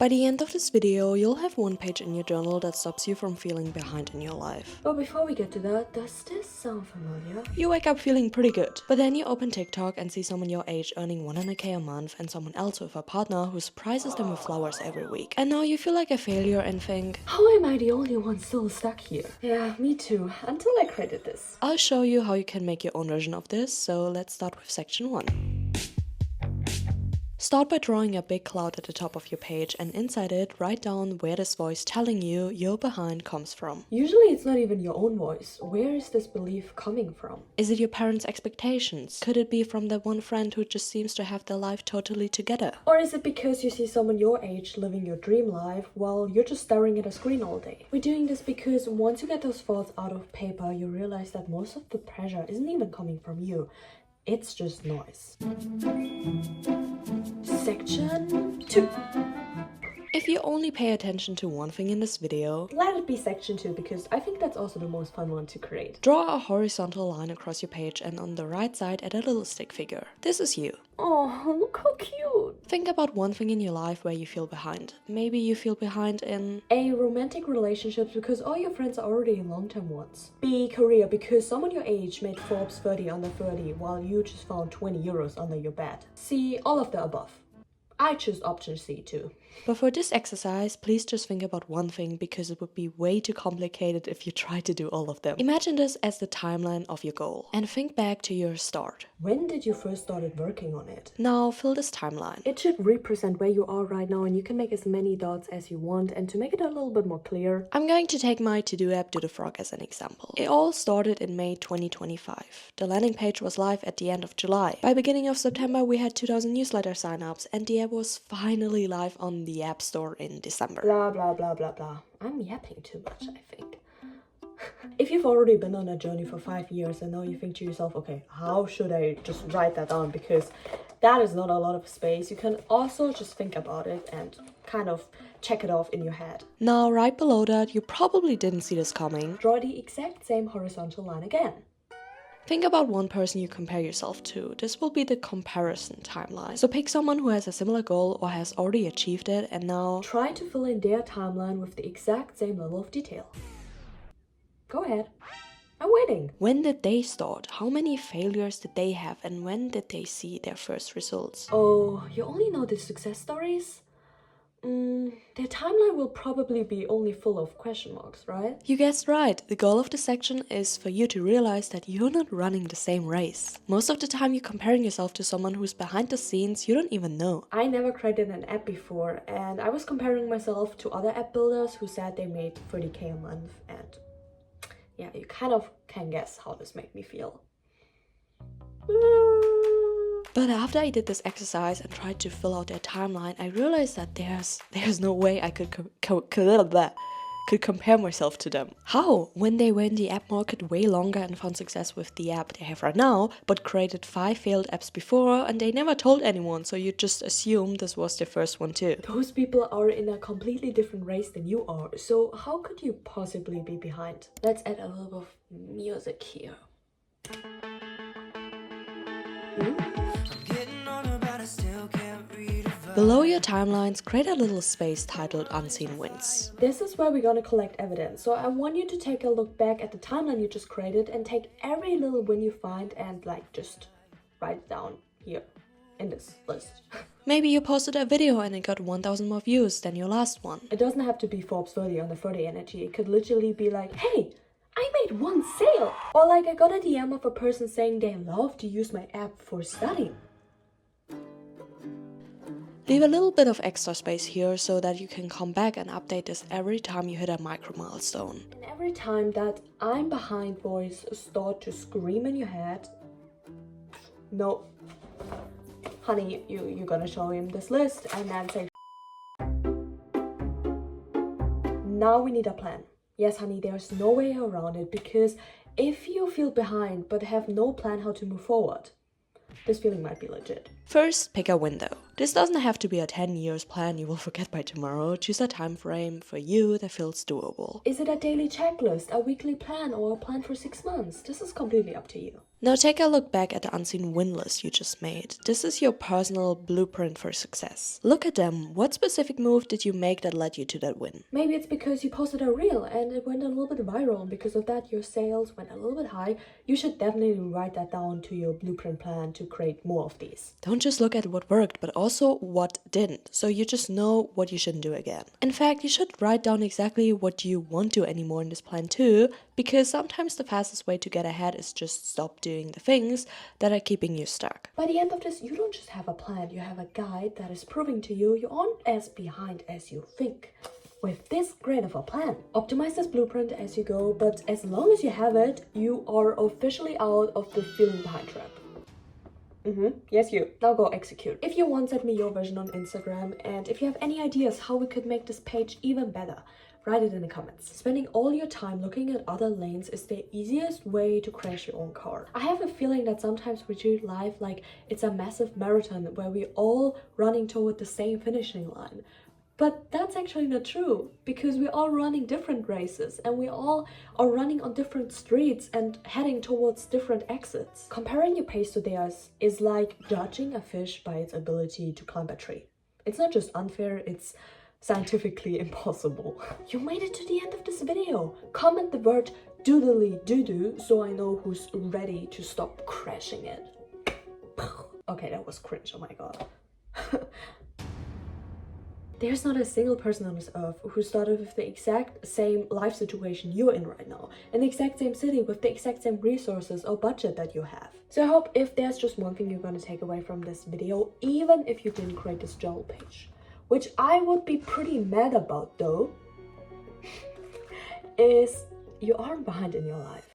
By the end of this video, you'll have one page in your journal that stops you from feeling behind in your life. But before we get to that, does this sound familiar? You wake up feeling pretty good, but then you open TikTok and see someone your age earning 100k a month and someone else with a partner who surprises them with flowers every week. And now you feel like a failure and think, How am I the only one still stuck here? Yeah, me too, until I created this. I'll show you how you can make your own version of this, so let's start with section 1. Start by drawing a big cloud at the top of your page, and inside it, write down where this voice telling you you're behind comes from. Usually it's not even your own voice. Where is this belief coming from? Is it your parents' expectations? Could it be from that one friend who just seems to have their life totally together? Or is it because you see someone your age living your dream life while you're just staring at a screen all day? We're doing this because once you get those thoughts out of paper, you realize that most of the pressure isn't even coming from you. It's just noise. Section 2. If you only pay attention to one thing in this video, Let it be section 2 because I think that's also the most fun one to create. draw a horizontal line across your page and on the right side add a little stick figure. This is you. Oh, look how cute! Think about one thing in your life where you feel behind. Maybe you feel behind in A, romantic relationships because all your friends are already in long-term ones. B, career because someone your age made Forbes 30 under 30 while you just found 20 euros under your bed. C, all of the above. I choose option C too. But for this exercise, please just think about one thing because it would be way too complicated if you try to do all of them. Imagine this as the timeline of your goal and think back to your start. When did you first started working on it? Now fill this timeline. It should represent where you are right now and you can make as many dots as you want, and to make it a little bit more clear, I'm going to take my to-do app Do the Frog as an example. It all started in May 2025. The landing page was live at the end of July. By beginning of September we had 2000 newsletter signups and the app was finally live on the App Store in December. blah blah blah blah blah. I'm yapping too much, I think. If you've already been on a journey for 5 years and now you think to yourself, okay, how should I just write that down? Because that is not a lot of space. You can also just think about it and kind of check it off in your head. Now right below that, you probably didn't see this coming. Draw the exact same horizontal line again. Think about one person you compare yourself to. This will be the comparison timeline. So pick someone who has a similar goal or has already achieved it and now Try to fill in their timeline with the exact same level of detail. Go ahead. I'm waiting. when did they start? How many failures did they have and when did they see their first results? Oh, you only know the success stories? Their timeline will probably be only full of question marks, right? You guessed right. The goal of this section is for you to realize that you're not running the same race. Most of the time you're comparing yourself to someone who's behind the scenes you don't even know. I never created an app before, and I was comparing myself to other app builders who said they made 30k a month, and yeah, you kind of can guess how this made me feel. But after I did this exercise and tried to fill out their timeline, I realized that there's no way I could compare myself to them. How? When they were in the app market way longer and found success with the app they have right now, but created 5 failed apps before and they never told anyone, so you just assume this was their first one too. Those people are in a completely different race than you are, so how could you possibly be behind? Let's add a little bit of music here. Below your timelines, create a little space titled Unseen Wins. This is where we're gonna collect evidence, so I want you to take a look back at the timeline you just created and take every little win you find and just write it down here in this list. Maybe you posted a video and it got 1000 more views than your last one. It doesn't have to be Forbes 30 under 30 energy. It could literally be like, hey, I made 1 sale! Or like I got a DM of a person saying they love to use my app for studying. Leave a little bit of extra space here so that you can come back and update this every time you hit a micro milestone. And every time that I'm behind voice start to scream in your head, no, honey, you're gonna show him this list and then say, now we need a plan. Yes, honey, there's no way around it, because if you feel behind but have no plan how to move forward, this feeling might be legit. First, pick a window. This doesn't have to be a 10 years plan you will forget by tomorrow. Choose a time frame for you that feels doable. Is it a daily checklist, a weekly plan, or a plan for 6 months? This is completely up to you. Now take a look back at the unseen win list you just made. This is your personal blueprint for success. Look at them. What specific move did you make that led you to that win? Maybe it's because you posted a reel and it went a little bit viral, and because of that your sales went a little bit high. You should definitely write that down to your blueprint plan to create more of these. Don't just look at what worked, but also what didn't, so you just know what you shouldn't do again. In fact, you should write down exactly what you won't do anymore in this plan too, because sometimes the fastest way to get ahead is just stop doing the things that are keeping you stuck. By the end of this, you don't just have a plan, you have a guide that is proving to you aren't as behind as you think. With this great of a plan, optimize this blueprint as you go, but as long as you have it, you are officially out of the feeling behind trap. Yes, you. Now go execute. If you want, send me your version on Instagram, and if you have any ideas how we could make this page even better, write it in the comments. Spending all your time looking at other lanes is the easiest way to crash your own car. I have a feeling that sometimes we treat life like it's a massive marathon where we're all running toward the same finishing line. But that's actually not true, because we're all running different races and we all are running on different streets and heading towards different exits. Comparing your pace to theirs is like judging a fish by its ability to climb a tree. It's not just unfair, it's scientifically impossible. You made it to the end of this video. Comment the word doodly doo-doo so I know who's ready to stop crashing it. Okay, that was cringe, oh my god. There's not a single person on this earth who started with the exact same life situation you're in right now, in the exact same city with the exact same resources or budget that you have. So I hope if there's just one thing you're gonna take away from this video, even if you didn't create this journal page, which I would be pretty mad about though, is you aren't behind in your life.